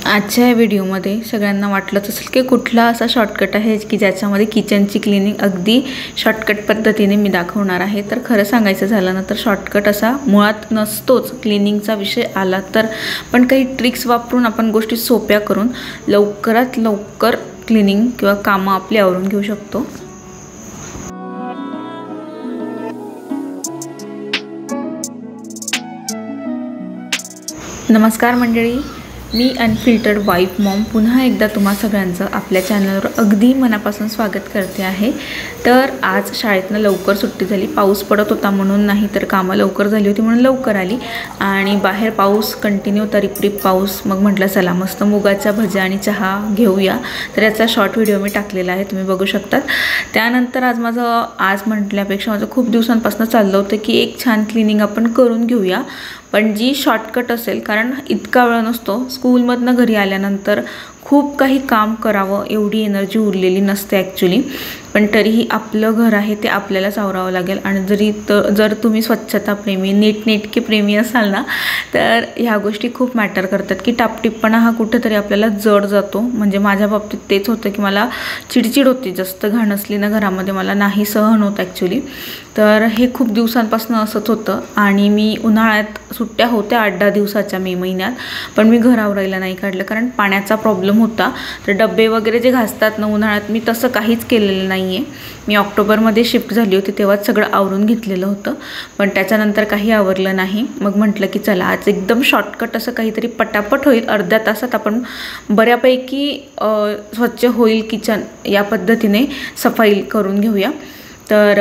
आजच्या व्हिडिओमध्ये सगळ्यांना वाटलंच असेल की कुठला असा शॉर्टकट आहे की ज्याच्यामध्ये किचनची क्लिनिंग अगदी शॉर्टकट पद्धतीने मी दाखवणार आहे। तर खरं सांगायचं झालं ना तर शॉर्टकट असा मुळात नसतोच। क्लिनिंगचा विषय आला तर पण काही ट्रिक्स वापरून आपण गोष्टी सोप्या करून लवकरात लवकर क्लिनिंग किंवा कामं आपली आवरून घेऊ शकतो। नमस्कार मंडळी, मी अनफिल्टर्ड वाईफ मॉम पुन्हा एकदा तुम्हा सगळ्यांचं आपल्या चॅनलवर अगदी मनापासून स्वागत करते आहे। तर आज शाळेतनं लवकर सुट्टी झाली, पाऊस पडत होता म्हणून नाही तर कामं लवकर झाली होती म्हणून लवकर आली आणि बाहेर पाऊस कंटिन्यू तरीप पाऊस। मग म्हटलं चला मस्त मुगाच्या भज्या आणि चहा घेऊया। तर याचा शॉर्ट व्हिडिओ मी टाकलेला आहे, तुम्ही बघू शकतात। त्यानंतर आज म्हटल्यापेक्षा माझं खूप दिवसांपासून चाललं होतं की एक छान क्लिनिंग आपण करून घेऊया, पण जी शॉर्टकट असेल, कारण इतका वेळ नसतो। स्कूलमधनं घरी आल्यानंतर खूप काही काम करावं एवढी एनर्जी उरलेली नसते ॲक्च्युली, पण तरीही आपलं घर आहे ते आपल्यालाच आवरावं लागेल। आणि जर तुम्ही स्वच्छताप्रेमी नीटनेटके प्रेमी असाल ना तर ह्या गोष्टी खूप मॅटर करतात की टापटिपपणा हा कुठेतरी आपल्याला जड जातो। म्हणजे माझ्या बाबतीत तेच होतं की मला चिडचिड होती, जास्त घाण असली ना घरामध्ये मला नाही सहन होत ॲक्च्युली। तर हे खूप दिवसांपासून असंच होतं आणि मी उन्हाळ्यात सुट्ट्या होत्या 8-10 दिवसाच्या मे महिन्यात, पण मी घर आवरायला नाही काढलं कारण पाण्याचा प्रॉब्लेम होता। तर डब्बे वगैरे जे घासतात ना उन्हाळ्यात मी तसं काहीच केलेलं नाही आहे। मी ऑक्टोबरमध्ये शिफ्ट झाली होती तेव्हाच सगळं आवरून घेतलेलं होतं, पण त्याच्यानंतर काही आवरलं नाही। मग म्हटलं की चला आज एकदम शॉर्टकट असं काहीतरी पटापट होईल, अर्ध्या तासात आपण बऱ्यापैकी स्वच्छ होईल किचन या पद्धतीने सफाई करून घेऊया। तर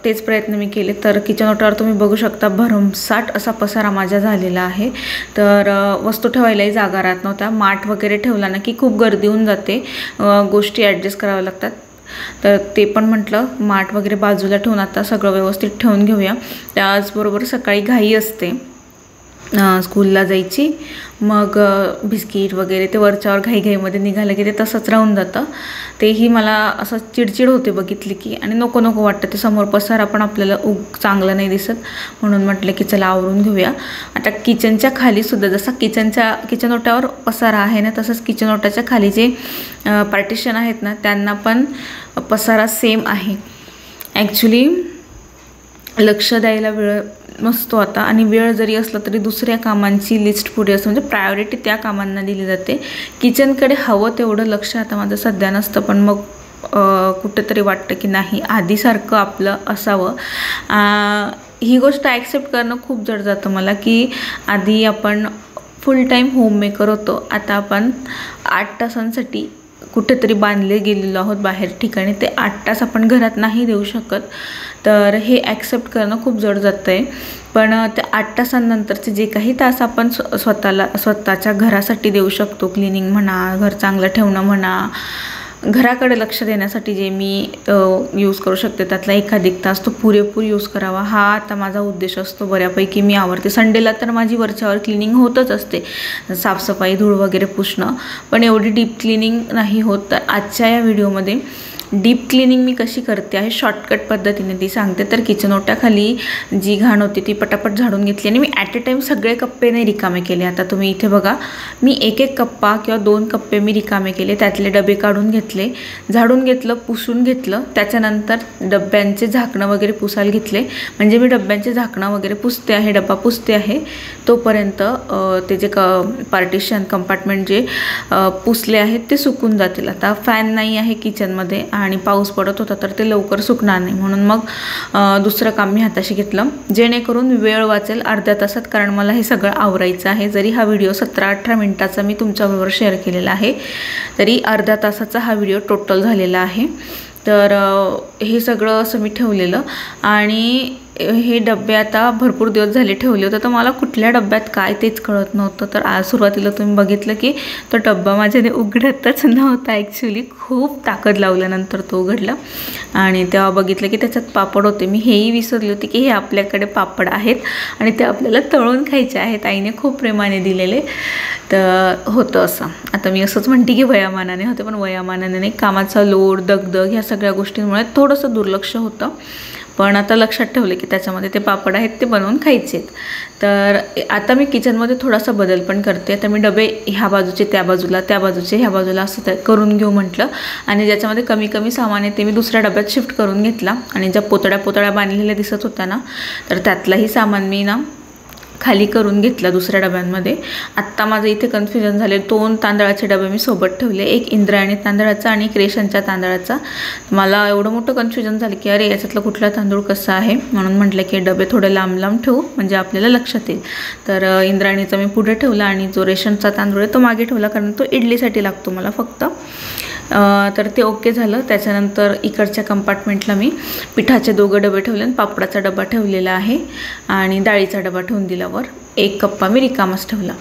तेच प्रयत्न मी केले। तर किचन ओट्यावर तुम्ही बघू शकता भरमसाठ असा पसारा माझा झालेला आहे। तर वस्तू ठेवायलाही जागा राहत नव्हत्या, माठ वगैरे ठेवला ना की खूप गर्दी होऊन जाते, गोष्टी ॲडजस्ट कराव्या लागतात। तर ते पण म्हटलं माठ वगैरे बाजूला ठेवून आता सगळं व्यवस्थित ठेवून घेऊया। त्याचबरोबर सकाळी घाई असते स्कूलला जायची, मग बिस्किट वगैरे ते वरच्यावर घाईमध्ये निघालं की ते तसंच राहून जातं। तेही मला असं चिडचिड होते बघितली की, आणि नको वाटतं ते समोर पसारा पण आपल्याला चांगलं नाही दिसत, म्हणून म्हटलं की चला आवरून घेऊया। आता किचनच्या खाली सुद्धा जसा किचन ओट्यावर पसारा आहे ना तसंच किचन ओट्याच्या खाली जे पार्टिशन आहेत ना त्यांना पण पसारा सेम आहे। ॲक्च्युली लक्ष द्यायला वेळ नसतो आता, आणि वेळ जरी असला तरी दुसऱ्या कामांची लिस्ट पुढे असते, म्हणजे प्रायोरिटी त्या कामांना दिली जाते। किचनकडे हवं तेवढं लक्ष आता माझं सध्या नसतं, पण मग कुठेतरी वाटतं की नाही आधीसारखं आपलं असावं। ही गोष्ट ॲक्सेप्ट करणं खूप जड जातं मला की आधी आपण फुल टाईम होममेकर होतो, आता आपण 8 तासांसाठी कुठेतरी बांधले गेलेलो आहोत बाहेर ठिकाणी, ते 8 तास आपण घरात नाही देऊ शकत। तर हे ॲक्सेप्ट करणं खूप जड जातं आहे, पण त्या 8 तासांनंतरचे जे काही तास आपण स्वतःच्या घरासाठी देऊ शकतो, क्लिनिंग म्हणा, घर चांगलं ठेवणं म्हणा, घराकडे लक्ष देण्यासाठी जे मी यूज करू शकते त्यातला एखादिक तास तो पुरेपूर यूज करावा, हा आता माझा उद्देश असतो। बऱ्यापैकी मी आवरते। संडेला तर माझी वरच्यावर क्लिनिंग होतच असते, साफसफाई धूळ वगैरे पुसणं, पण एवढी डीप क्लिनिंग नाही होत। तर आजच्या या व्हिडिओमध्ये डीप क्लिनिंग मी कशी करते आहे शॉर्टकट पद्धतीने ती सांगते। तर किचन ओट्याखाली जी घाण होती ती पटापट झाडून घेतली आणि मी ॲट अ टाईम सगळे कप्पे नाही रिकामे केले। आता तुम्ही इथे बघा, मी एक कप्पा किंवा 2 कप्पे मी रिकामे केले, त्यातले डबे काढून घेतले, झाडून घेतलं, पुसून घेतलं। त्याच्यानंतर डब्यांचे झाकणं वगैरे पुसायला घेतले, म्हणजे मी डब्यांचे झाकणं वगैरे पुसते आहे, डब्बा पुसते आहे तोपर्यंत ते जे पार्टिशन कंपार्टमेंट जे पुसले आहेत ते सुकून जातील। आता फॅन नाही आहे किचनमध्ये आणि पाऊस पडत होता तर ते लवकर सुकणार नाही, म्हणून मग दुसरं काम मी हाताशी घेतलं जेणेकरून वेळ वाचेल अर्ध्या तासात, कारण मला हे सगळं आवरायचं आहे। जरी हा व्हिडिओ 17-18 मिनिटाचा मी तुमच्याबरोबर शेअर केलेला आहे तरी अर्ध्या तासाचा हा व्हिडिओ टोटल झालेला आहे। तर हे सगळं असं मी ठेवलेलं, आणि हे डब्बे आता भरपूर दिवस झाले ठेवले होते, तर मला कुठल्या डब्यात काय तेच कळत नव्हतं। तर आज सुरुवातीला तुम्ही बघितलं की तो डब्बा माझ्याने उघडतच नव्हता, ॲक्च्युली खूप ताकद लावल्यानंतर तो उघडला आणि तेव्हा बघितलं की त्याच्यात पापड होते। मी हेही विसरली होती की हे आपल्याकडे पापड आहेत आणि ते आपल्याला तळून खायचे आहेत, आईने खूप प्रेमाने दिलेले। तर होतं असं, आता मी असंच म्हणते की वयामानाने होते, पण वयामानाने नाही, कामाचा लोड, दगदग ह्या सगळ्या गोष्टींमुळे थोडंसं दुर्लक्ष होतं। पण आता लक्षात ठेवले की त्याच्यामध्ये ते पापड आहेत ते बनवून खायचे आहेत. तर आता मी किचनमध्ये थोडासा बदल पण करते. आता मी डबे ह्या बाजूचे त्या बाजूला, त्या बाजूचे ह्या बाजूला असं करून घेऊ म्हटलं, आणि ज्याच्यामध्ये कमी कमी सामान आहे ते मी दुसऱ्या डब्यात शिफ्ट करून घेतला. आणि ज्या पोतळ्या बांधलेल्या दिसत होत्या ना, तर त्यातलाही सामान मी ना खाली करून घेतला दुसऱ्या डब्यांमध्ये. आत्ता माझं इथे कन्फ्युजन झाले. 2 तांदळाचे डबे मी सोबत ठेवले, एक इंद्रायणी तांदळाचा आणि एक रेशनच्या तांदळाचा. मला एवढं मोठं कन्फ्युजन झालं की अरे याच्यातलं कुठला तांदूळ कसा आहे, म्हणून म्हटलं की डबे थोडे लांब लांब ठेवू म्हणजे आपल्याला लक्षात येईल. तर इंद्रायणीचा मी पुढे ठेवला आणि जो रेशनचा तांदूळ आहे तो मागे ठेवला, कारण तो इडलीसाठी लागतो मला फक्त. तर ते ओके झालं. त्याच्यानंतर इकडच्या कंपार्टमेंटला मी पिठाचे 2 डबे ठेवले आणि पापडाचा डबा ठेवलेला आहे आणि डाळीचा डबा ठेवून दिल्यावर एक कप्पा मी रिकामच ठेवला.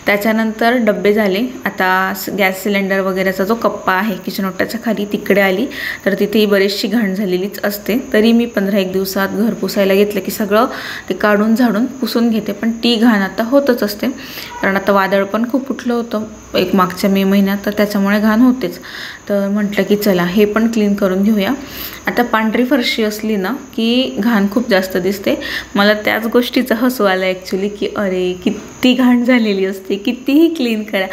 त्याच्यानंतर डबे झाले. आता गॅस सिलेंडर वगैरेचा जो कप्पा आहे किचन ओट्याच्या खाली तिकडे आली, तर तिथेही बरीचशी घाण झालेलीच असते. तरी मी 15-1 दिवसात घर पुसायला घेतलं की सगळं ते काढून झाडून पुसून घेते, पण ती घाण आता होतच असते. कारण आता वादळ पण खूप उठलं होतं एक मागच्या मे महिन्यात, तर त्याच्यामुळे घाण होतेच. तर म्हटलं की चला हे पण क्लीन करून घेऊया. आता पांढरी फरशी असली ना की घाण खूप जास्त दिसते. मला त्याच गोष्टीचं हसू आलं ॲक्च्युली की अरे किती घाण झालेली असते, कितीही क्लीन करा,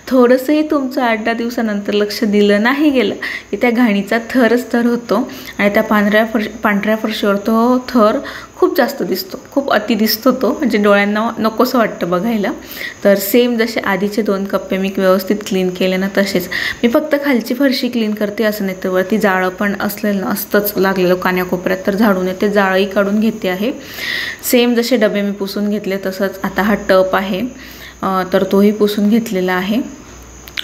थोडंसंही तुमचं 8-10 दिवसानंतर लक्ष दिलं नाही गेलं की त्या घाणीचा थरच थर होतो. आणि त्या पांढऱ्या फरशीवर तो थर खूप जास्त दिसतो, खूप अति दिसतो तो, म्हणजे डोळ्यांना नकोसं वाटतं बघायला. तर सेम जसे आधीचे 2 कप्पे मी व्यवस्थित क्लीन केले ना, तसेच मी फक्त खालची फरशी क्लीन करते असं नाही, तर वरती जाळं पण असलेलं असतंच लागलेलं कान्याकोपऱ्यात, तर झाडून येते, जाळंही काढून घेते आहे. सेम जसे डबे मी पुसून घेतले तसंच आता हा टप आहे, तर तोही पुसून घेतलेला आहे.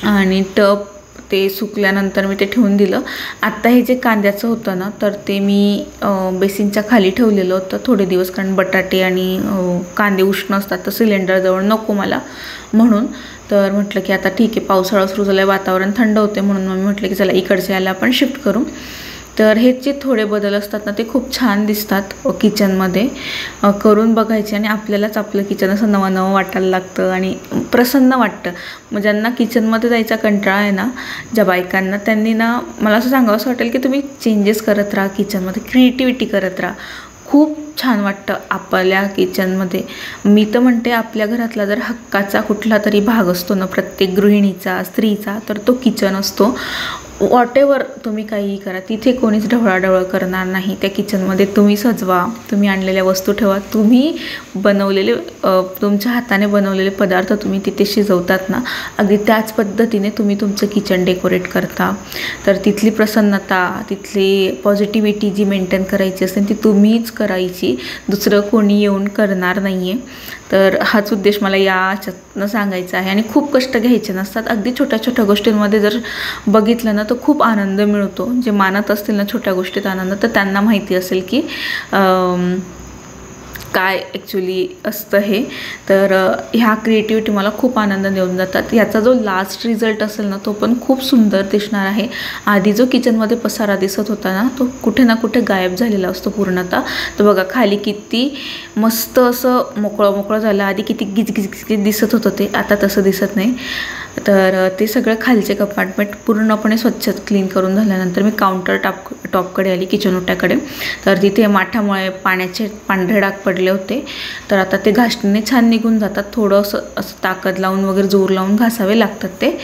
आणि टप ते सुकल्यानंतर मी ते ठेवून दिलं. आत्ता हे जे कांद्याचं होतं ना, तर ते मी बेसिनच्या खाली ठेवलेलं होतं थोडे दिवस, कारण बटाटे आणि कांदे उष्ण असतात, तर सिलेंडरजवळ नको मला म्हणून. तर म्हटलं की आता ठीक आहे, पावसाळा सुरू झाला आहे, वातावरण थंड होते, म्हणून मग मी म्हटलं की चला इकडच्या याला आपण शिफ्ट करू. तर हे जे थोडे बदल असतात ना ते खूप छान दिसतात किचनमध्ये. करून बघायचे आणि आपल्यालाच आपलं किचन असं नवं वाटायला लागतं आणि प्रसन्न वाटतं. मग ज्यांना किचनमध्ये जायचा कंटाळा आहे ना, ज्या बायकांना, त्यांनी ना मला असं सांगावं असं वाटेल की तुम्ही चेंजेस करत राहा किचनमध्ये, क्रिएटिव्हिटी करत राहा. खूप छान वाटतं आपल्या किचनमध्ये. मी तर म्हणते आपल्या घरातला जर हक्काचा कुठला तरी भाग असतो ना प्रत्येक गृहिणीचा, स्त्रीचा, तर तो किचन असतो. वॉटेवर तुम्ही काहीही करा, तिथे कोणीच ढवळाढवळ करणार नाही. त्या किचनमध्ये तुम्ही सजवा, तुम्ही आणलेल्या वस्तू ठेवा, तुम्ही बनवलेले तुमच्या हाताने बनवलेले पदार्थ तुम्ही तिथे शिजवतात ना, अगदी त्याच पद्धतीने तुम्ही तुमचं किचन डेकोरेट करता. तर तिथली प्रसन्नता, तिथली पॉझिटिव्हिटी जी मेंटेन करायची असते ती तुम्हीच करायची, दुसरं कोणी येऊन करणार नाही आहे. तर हाच उद्देश मला याच्यातनं सांगायचा आहे. आणि खूप कष्ट घ्यायचे नसतात, अगदी छोट्या छोट्या गोष्टींमध्ये जर बघितलं ना तर खूप आनंद मिळतो. जे मानत असतील ना छोट्या गोष्टीत आनंद, तर त्यांना माहिती असेल की काय ॲक्च्युली असतं हे. तर ह्या क्रिएटिव्हिटी मला खूप आनंद देऊन जातात. याचा जो लास्ट रिझल्ट असेल ना तो पण खूप सुंदर दिसणार आहे. आधी जो किचनमध्ये पसारा दिसत होता ना तो कुठे ना कुठे गायब झालेला असतो पूर्णतः. तर बघा खाली किती मस्त असं मोकळं झालं. आधी किती गिजगिज दिसत होतं ते, आता तसं दिसत नाही. तर ते सगळं खालचे कंपार्टमेंट पूर्णपणे स्वच्छ क्लीन करून झाल्यानंतर मी काउंटर टॉपकडे आली, किचन ओट्याकडे. तर तिथे माठामुळे पाण्याचे पांढरे डाग पडले होते, तर आता ते घासणीने छान निघून जातात. थोडंसं असं ताकद लावून वगैरे जोर लावून घासावे लागतात ते,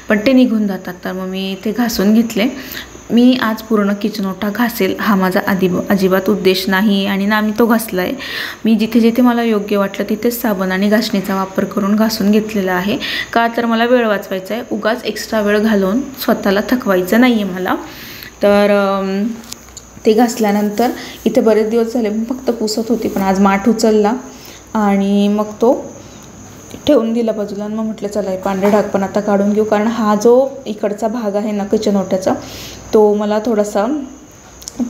पण ते निघून जातात. तर मग मी ते घासून घेतले. मी आज पूर्ण किचन ओटा घासेल हा माझा अजिबात उद्देश नाही आणि ना मी तो घासला आहे. मी जिथे जिथे मला योग्य वाटलं तिथेच साबण आणि घासणीचा वापर करून घासून घेतलेला आहे. का तर मला वेळ वाचवायचा आहे, उगाच एक्स्ट्रा वेळ घालवून स्वतःला थकवायचं नाही आहे मला. तर ते घासल्यानंतर इथे बरेच दिवस झाले मी फक्त पुसत होती, पण आज माठ उचलला आणि मग तो ठेवून दिला बाजूला. आणि मग म्हटलं चला हे पांढरे डाग पण आता काढून घेऊ, कारण हा जो इकडचा भाग आहे ना किचन ओट्याचा तो मला थोडासा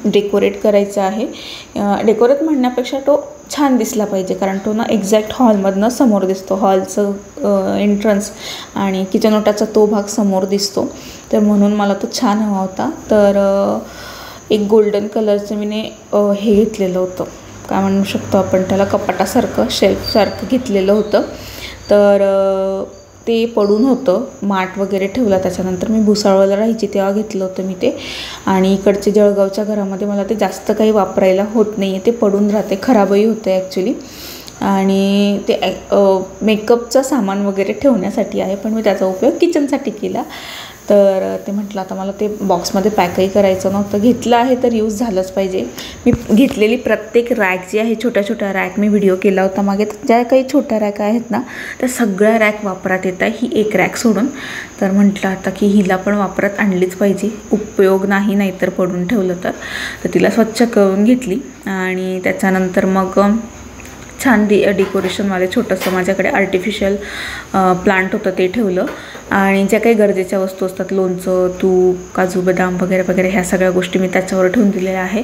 डेकोरेट करायचा आहे. डेकोरेट म्हणण्यापेक्षा तो छान दिसला पाहिजे, कारण तो ना एक्झॅक्ट हॉलमधनं समोर दिसतो. हॉलचं एंट्रन्स आणि किचन ओट्याचा तो भाग समोर दिसतो, तर म्हणून मला तो छान हवा होता. तर एक गोल्डन कलरचं मी हे घेतलेलं होतं, काय म्हणू शकतो आपण त्याला, कपाटासारखं शेल्फसारखं घेतलेलं होतं. तर ते पडून होतं, माठ वगैरे ठेवला. त्याच्यानंतर मी भुसावळला राहायची तेव्हा घेतलं होतं मी ते. आणि इकडचे जळगावच्या घरामध्ये मला ते जास्त काही वापरायला होत नाही आहे, ते पडून राहते, खराबही होतं ॲक्च्युली. आणि ते मेकअपचं सामान वगैरे ठेवण्यासाठी आहे, पण मी त्याचा उपयोग किचनसाठी केला. तर ते म्हटलं आता मला ते बॉक्समध्ये पॅकही करायचं नव्हतं, घेतलं आहे तर यूज झालंच पाहिजे. मी घेतलेली प्रत्येक रॅक जी आहे, छोट्या छोट्या रॅक मी व्हिडिओ केला होता मागे, तर ज्या काही छोट्या रॅक आहेत ना त्या सगळ्या रॅक वापरात येत आहे, ही एक रॅक सोडून. तर म्हटलं आता की हिला पण वापरात आणलीच पाहिजे, उपयोग नाही नाहीतर पडून ठेवलं तर तिला स्वच्छ करून घेतली. आणि त्याच्यानंतर मग छान डेकोरेशनवाले छोटंसं माझ्याकडे आर्टिफिशियल प्लांट होतं ते ठेवलं. आणि ज्या काही गरजेच्या वस्तू असतात, लोणचं, तूप, काजू बदाम वगैरे वगैरे ह्या सगळ्या गोष्टी मी त्याच्यावर ठेवून दिलेल्या आहे.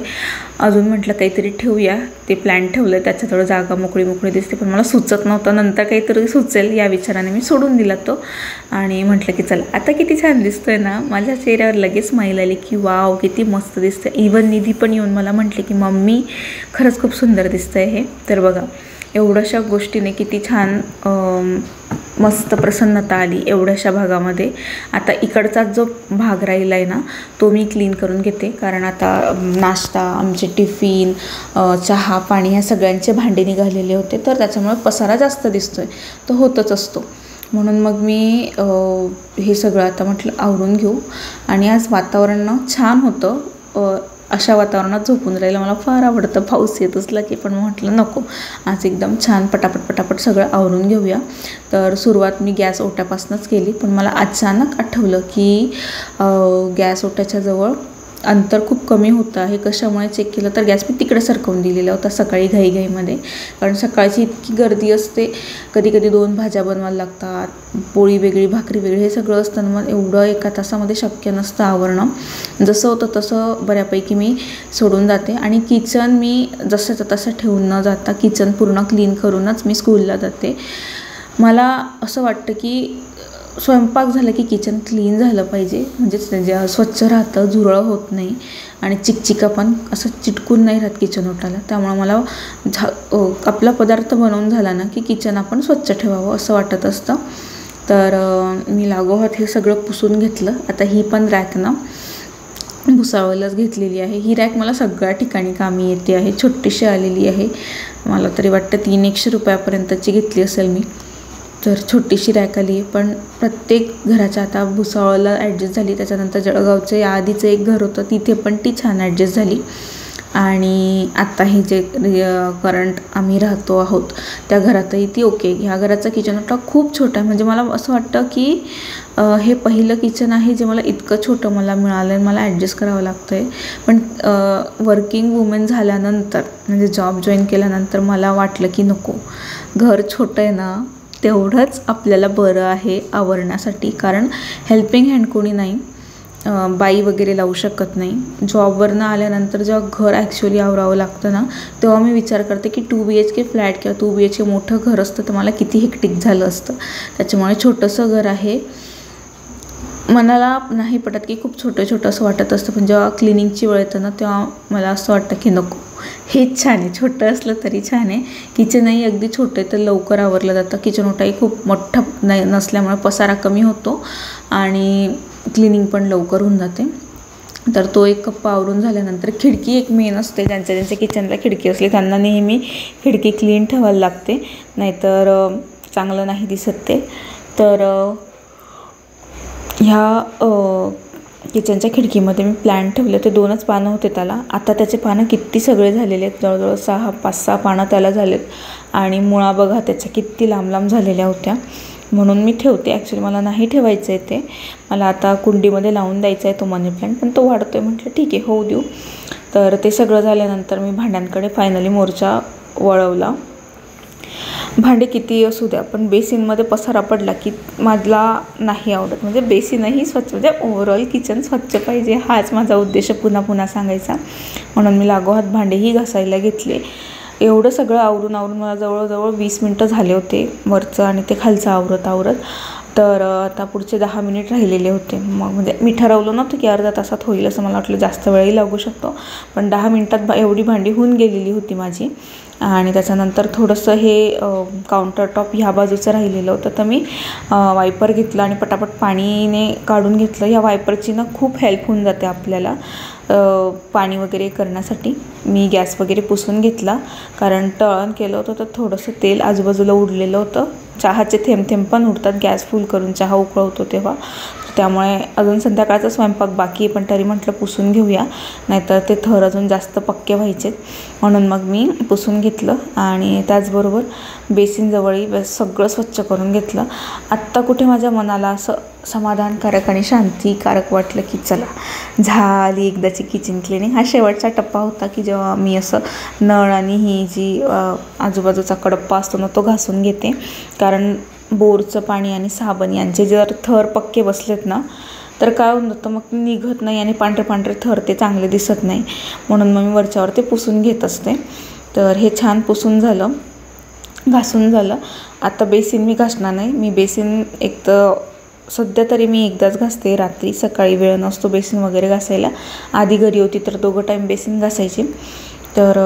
अजून म्हटलं काहीतरी ठेवूया, ते प्लांट ठेवलं, त्याच्याजवळ जागा मोकळी मोकळी दिसते, पण मला सुचत नव्हतं, नंतर काहीतरी सुचेल या विचाराने मी सोडून दिला तो. आणि म्हटलं की चला आता किती छान दिसतोय ना, माझ्या चेहऱ्यावर लगेच स्माईल आली की वाव किती मस्त दिसतं. इवन निधी पण येऊन मला म्हटले की मम्मी खरंच खूप सुंदर दिसतंय हे. तर बघा एवढ्याशा गोष्टीने किती छान मस्त प्रसन्नता आली एवढ्याशा भागामध्ये. आता इकडचा जो भाग राहिला आहे ना तो मी क्लीन करून घेते, कारण आता नाश्ता, आमचे टिफिन, चहा पाणी ह्या सगळ्यांचे भांडे निघालेले होते, तर त्याच्यामुळे पसारा जास्त दिसतोय, तो होतच असतो. म्हणून मग मी हे सगळं आता म्हटलं आवरून घेऊ. आणि आज वातावरण छान होतं, अशा वातावरणात झोपून राहायला मला फार आवडतं, पाऊस येत असला की. पण म्हटलं नको, आज एकदम छान पटापट सगळं आवरून घेऊया. तर सुरुवात मी गॅस ओट्यापासूनच केली, पण मला अचानक आठवलं की गॅस ओट्याच्या जवळ अंतर खूप कमी होतं आहे. कशामुळे चेक केलं तर गॅस मी तिकडे सरकवून दिलेला होता सकाळी घाईघाईमध्ये, कारण सकाळची इतकी गर्दी असते, कधी कधी 2 भाज्या बनवायला लागतात, पोळी वेगळी भाकरी वेगळी, हे सगळं असतं. मग एवढं एका तासामध्ये शक्य नसतं आवरणं. जसं होतं तसं बऱ्यापैकी मी सोडून जाते. आणि किचन मी जसंच्या तसं ठेवून न जाता किचन पूर्ण क्लीन करूनच मी स्कूलला जाते. मला असं वाटतं की स्वयंपाक झालं की किचन क्लीन झालं पाहिजे, म्हणजे स्वच्छ राहतं, झुरळ होत नाही आणि चिकचिका पण असं चिटकून नाही राहत किचन ओटाला. त्यामुळे मला आपला पदार्थ बनवून झाला ना की किचन आपण स्वच्छ ठेवावं असं वाटत असतं. तर मी लागोहात हे सगळं पुसून घेतलं. आता ही पण रॅक ना भुसावळलाच घेतलेली आहे. ही रॅक मला सगळ्या ठिकाणी कामी येते आहे, छोटीशी आलेली आहे, मला तरी वाटतं 300-100 रुपयापर्यंतची घेतली असेल मी. तर छोटीशी रॅक आली आहे, पण प्रत्येक घराच्या आता भुसावळला ॲडजस्ट झाली. त्याच्यानंतर जळगावचं या आधीचं एक घर होतं तिथे पण ती छान ॲडजस्ट झाली. आणि आत्ता हे जे करंट आम्ही राहतो आहोत त्या घरातही ती ओके. ह्या घराचा किचन ओटा खूप छोटा आहे, म्हणजे मला असं वाटतं की हे पहिलं किचन आहे जे मला इतकं छोटं मला मिळालं आहे, मला ॲडजस्ट करावं लागतं आहे. पण वर्किंग वुमेन झाल्यानंतर, म्हणजे जॉब जॉईन केल्यानंतर मला वाटलं की नको, घर छोटं आहे ना तेवढंच आपल्याला बरं आहे आवरण्यासाठी, कारण हेल्पिंग हँड कोणी नाही, बाई वगैरे लावू शकत नाही. जॉबवरनं आल्यानंतर जेव्हा घर ॲक्च्युली आवरावं लागतं ना तेव्हा मी विचार करते की 2 BHK फ्लॅट किंवा 2 BHK मोठं घर असतं तर मला किती हेक्टिक झालं असतं. त्याच्यामुळे छोटंसं घर आहे. मनाला नाही पटत की खूप छोटं असं वाटत असतं, पण जेव्हा क्लिनिंगची वेळ येतं ना तेव्हा मला असं वाटतं की नको, हेच छान आहे, छोटं असलं तरी छान आहे. किचनही अगदी छोटं आहे तर लवकर आवरलं जातं. किचन ओटाही खूप मोठा नसल्यामुळे पसारा कमी होतो आणि क्लिनिंग पण लवकर होऊन जाते. तर तो एक कप्पा आवरून झाल्यानंतर खिडकी एक मेन असते, ज्यांच्या किचनला खिडकी असली त्यांना नेहमी खिडकी क्लीन ठेवायला लागते, नाहीतर चांगलं नाही दिसत ते. तर ह्या किचनच्या खिडकीमध्ये मी प्लांट ठेवले होते, 2च पानं होते त्याला. आता त्याचे पानं किती सगळे झालेले आहेत, जवळजवळ 5-6 पानं त्याला झालेत. आणि मुळा बघा त्याच्या किती लांब झालेल्या होत्या, म्हणून मी ठेवते. ॲक्च्युली मला नाही ठेवायचं आहे ते, मला आता कुंडीमध्ये लावून द्यायचा आहे तो मनी प्लांट, पण तो वाढतो आहे, म्हटलं ठीक आहे होऊ देऊ. तर ते सगळं झाल्यानंतर मी भांड्यांकडे फायनली मोर्चा वळवला. भांडे किती असू द्या, पण बेसिनमध्ये पसारा पडला की मला नाही आवडत. म्हणजे बेसिनही स्वच्छ, म्हणजे ओव्हरऑल किचन स्वच्छ पाहिजे, हाच माझा उद्देश पुन्हा सांगायचा. म्हणून मी लागोहात भांडेही घासायला घेतले. एवढं सगळं आवरून मला जवळजवळ 20 मिनटं झाले होते, वरचं आणि ते खालचं आवरत. तर आता पुढचे 10 मिनिट राहिलेले होते. मग म्हणजे मी ठरवलं नव्हतं की अर्धा तासात होईल असं, मला वाटलं जास्त वेळही लागू शकतो, पण 10 मिनिटात एवढी भांडी होऊन गेलेली होती माझी. आणि त्याच्यानंतर थोडंसं हे काउंटर टॉप ह्या बाजूचं राहिलेलं होतं, तर मी वायपर घेतलं आणि पटापट पाणीने काढून घेतलं. ह्या वायपरची ना खूप हेल्प होऊन जाते आपल्याला पाणी वगैरे करण्यासाठी. मी गॅस वगैरे पुसून घेतला, कारण तळण केलं होतं तर थोडंसं तेल आजूबाजूला उडलेलं होतं. चहाचे थेंब पण उडतात गॅस फुल करून चहा उकळवतो तेव्हा, त्यामुळे अजून संध्याकाळचा स्वयंपाक बाकी आहे, पण तरी म्हटलं पुसून घेऊया, नाहीतर ते थर अजून जास्त पक्के व्हायचे. म्हणून मग मी पुसून घेतलं आणि त्याचबरोबर बेसिनजवळही सगळं स्वच्छ करून घेतलं. आत्ता कुठे माझ्या मनाला असं समाधानकारक आणि शांतीकारक वाटलं की चला झाली एकदाची किचन क्लिनिंग. हा शेवटचा टप्पा होता की जेव्हा मी असं नळ आणि ही जी आजूबाजूचा कडप्पा असतो ना तो घासून घेते, कारण बोरचं पाणी आणि साबण यांचे जर थर पक्के बसलेत ना तर काय होऊन जातं, मग निघत नाही आणि पांढरे पांढरे थर ते चांगले दिसत नाही. म्हणून मग मी वरच्यावर ते पुसून घेत असते. तर हे छान पुसून झालं, घासून झालं. आता बेसिन मी घासणार नाही. मी बेसिन एक तर सध्या तरी मी एकदाच घासते रात्री, सकाळी वेळ नसतो बेसिन वगैरे घासायला. आधी घरी होती तर 2 टाईम बेसिन घासायची, तर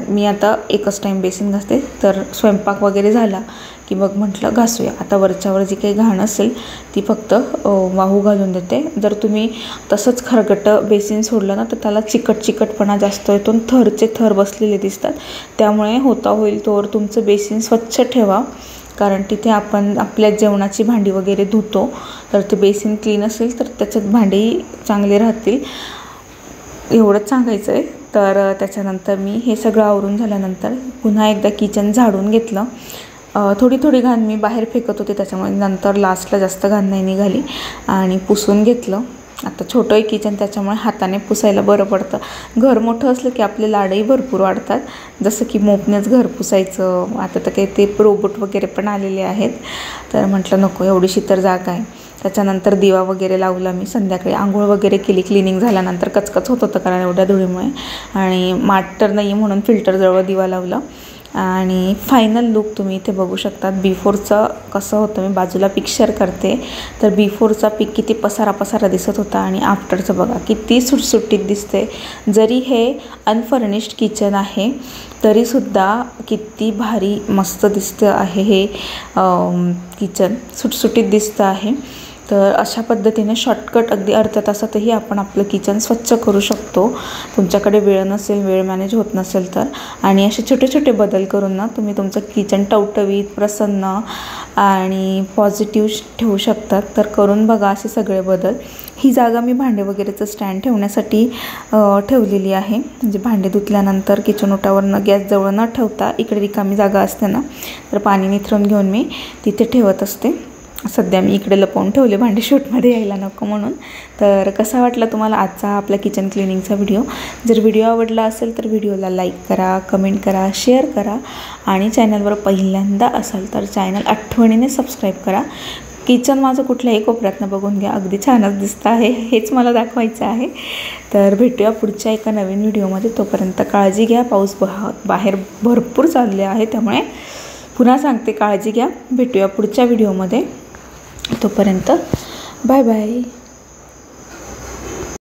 मी आता एकच टाईम बेसिन घासते. तर स्वयंपाक वगैरे झाला की मग म्हटलं घासूया. आता वरच्यावर जी काही घाण असेल ती फक्त वाहू घालून देते. जर तुम्ही तसंच खरगट बेसिन सोडलं ना तर त्याला चिकटपणा जास्त येतो, थरचे थर बसलेले दिसतात. त्यामुळे होता होईल तोवर तुमचं बेसिन स्वच्छ ठेवा, कारण तिथे आपण आपल्या जेवणाची भांडी वगैरे धुतो, तर ते बेसिन क्लीन असेल तर त्याच्यात भांडी चांगले राहतील, एवढंच सांगायचं आहे. तर त्याच्यानंतर मी हे सगळं आवरून झाल्यानंतर पुन्हा एकदा किचन झाडून घेतलं. थोडी घाण मी बाहेर फेकत होते, त्याच्यामुळे नंतर लास्टला जास्त घाण नाही निघाली आणि पुसून घेतलं. आता छोटं आहे किचन, त्याच्यामुळे हाताने पुसायला बरं पडतं. घर मोठं असलं की आपले लाडही भरपूर वाढतात, जसं की मोपनेच घर पुसायचं. आता तर काही ते रोबोट वगैरे पण आलेले आहेत, तर म्हटलं नको, एवढीशी तर जागा आहे. त्याच्यानंतर दिवा वगैरे लावला मी. संध्याकाळी आंघोळ वगैरे केली. क्लिनिंग झाल्यानंतर कचकच होत होतं कारण एवढ्या धुळीमुळे, आणि माठ तर नाही म्हणून फिल्टरजवळ दिवा लावला. आणि फायनल लुक तुम्ही इथे बघू शकतात. बिफोरचं कसं होतं, मी बाजूला पिक शेअर करते. तर बिफोरचा पिक किती पसारा दिसत होता आणि आफ्टरचं बघा किती सुटसुटीत दिसते. जरी हे अनफर्निश्ड किचन आहे तरीसुद्धा किती भारी मस्त दिसतं आहे हे किचन, सुटसुटीत दिसतं आहे. तर अशा पद्धतीने शॉर्टकट अगदी अर्ध्या तासातही आपण आपलं किचन स्वच्छ करू शकतो. तुमच्याकडे वेळ नसेल, वेळ मॅनेज होत नसेल तर, आणि असे छोटे बदल करून ना तुम्ही तुमचं किचन टवटवीत, प्रसन्न आणि पॉझिटिव्ह ठेवू शकतात. तर करून बघा असे सगळे बदल. ही जागा मी भांडे वगैरेचं स्टँड ठेवण्यासाठी ठेवलेली आहे. म्हणजे भांडे धुतल्यानंतर किचन ओट्यावरनं गॅसजवळ न ठेवता इकडे रिकामी जागा असते ना, तर पाणी निथरून घेऊन मी तिथे ठेवत असते. सध्या मी इकडे लपवून ठेवले भांडे शूटमध्ये यायला नको म्हणून. तर कसा वाटला तुम्हाला आजचा आपला किचन क्लिनिंगचा व्हिडिओ? जर व्हिडिओ आवडला असेल तर व्हिडिओला लाईक करा, कमेंट करा, शेअर करा, आणि चॅनलवर पहिल्यांदा असाल तर चॅनल आठवणीने सबस्क्राईब करा. किचन माझं कुठल्याही कोपऱ्यातनं बघून घ्या, अगदी छानच दिसतं आहे, हेच मला दाखवायचं आहे. तर भेटूया पुढच्या एका नवीन व्हिडिओमध्ये. तोपर्यंत काळजी घ्या. पाऊस बाहेर भरपूर चालले आहे, त्यामुळे पुन्हा सांगते काळजी घ्या. भेटूया पुढच्या व्हिडिओमध्ये. तोपर्यंत बाय बाय.